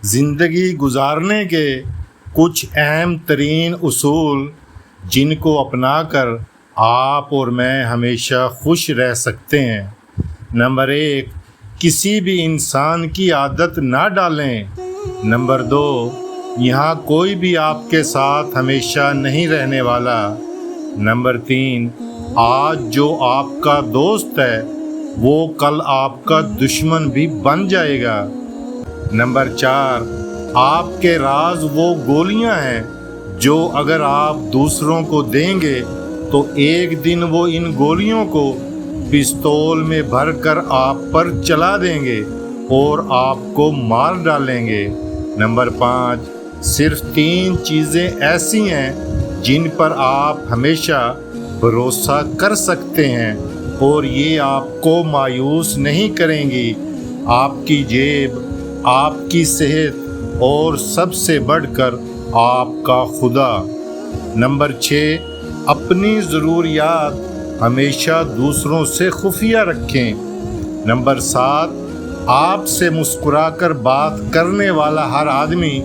زندگی گزارنے کے کچھ اہم ترین اصول جن کو اپنا کر آپ اور میں ہمیشہ خوش رہ سکتے ہیں۔ نمبر 1، کسی بھی انسان کی عادت نہ ڈالیں۔ نمبر 2، یہاں کوئی بھی آپ کے ساتھ ہمیشہ نہیں رہنے والا۔ نمبر 3، آج جو آپ کا دوست ہے وہ کل آپ کا دشمن بھی بن جائے گا۔ نمبر 4، آپ کے راز وہ گولیاں ہیں جو اگر آپ دوسروں کو دیں گے تو ایک دن وہ ان گولیوں کو پستول میں بھر کر آپ پر چلا دیں گے اور آپ کو مار ڈالیں گے۔ نمبر 5، صرف 3 چیزیں ایسی ہیں جن پر آپ ہمیشہ بھروسہ کر سکتے ہیں اور یہ آپ کو مایوس نہیں کریں گی: آپ کی جیب، آپ کی صحت اور سب سے بڑھ کر آپ کا خدا۔ نمبر 6، اپنی ضروریات ہمیشہ دوسروں سے خفیہ رکھیں۔ نمبر 7، آپ سے مسکرا کر بات کرنے والا ہر آدمی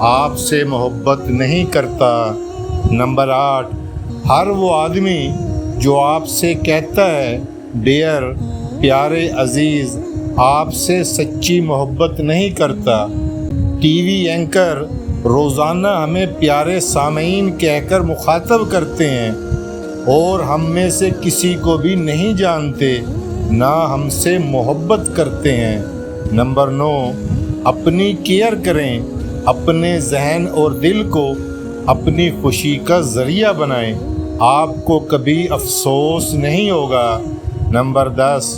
آپ سے محبت نہیں کرتا۔ نمبر 8، ہر وہ آدمی جو آپ سے کہتا ہے ڈیئر، پیارے عزیز، آپ سے سچی محبت نہیں کرتا۔ ٹی وی اینکر روزانہ ہمیں پیارے سامعین کہہ کر مخاطب کرتے ہیں اور ہم میں سے کسی کو بھی نہیں جانتے، نہ ہم سے محبت کرتے ہیں۔ نمبر 9، اپنی کیئر کریں، اپنے ذہن اور دل کو اپنی خوشی کا ذریعہ بنائیں، آپ کو کبھی افسوس نہیں ہوگا۔ نمبر 10،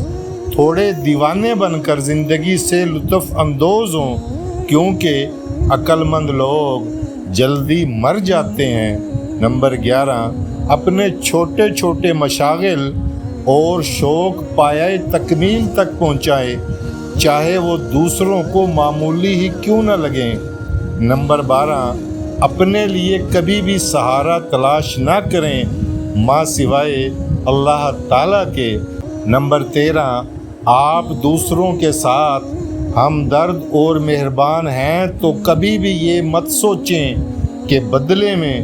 تھوڑے دیوانے بن کر زندگی سے لطف اندوز ہوں، کیونکہ عقل مند لوگ جلدی مر جاتے ہیں۔ نمبر 11، اپنے چھوٹے چھوٹے مشاغل اور شوق پایۂ تکمیل تک پہنچائیں، چاہے وہ دوسروں کو معمولی ہی کیوں نہ لگیں۔ نمبر 12، اپنے لیے کبھی بھی سہارا تلاش نہ کریں ماں سوائے اللہ تعالیٰ کے۔ نمبر 13، آپ دوسروں کے ساتھ ہمدرد اور مہربان ہیں تو کبھی بھی یہ مت سوچیں کہ بدلے میں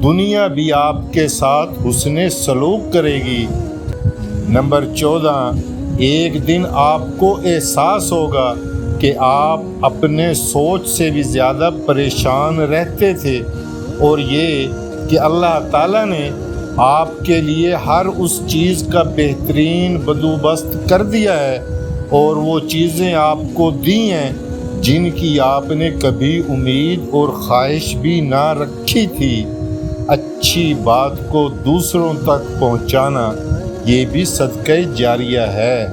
دنیا بھی آپ کے ساتھ حسن سلوک کرے گی۔ نمبر 14، ایک دن آپ کو احساس ہوگا کہ آپ اپنے سوچ سے بھی زیادہ پریشان رہتے تھے، اور یہ کہ اللہ تعالیٰ نے آپ کے لیے ہر اس چیز کا بہترین بندوبست کر دیا ہے اور وہ چیزیں آپ کو دی ہیں جن کی آپ نے کبھی امید اور خواہش بھی نہ رکھی تھی۔ اچھی بات کو دوسروں تک پہنچانا یہ بھی صدقہ جاریہ ہے۔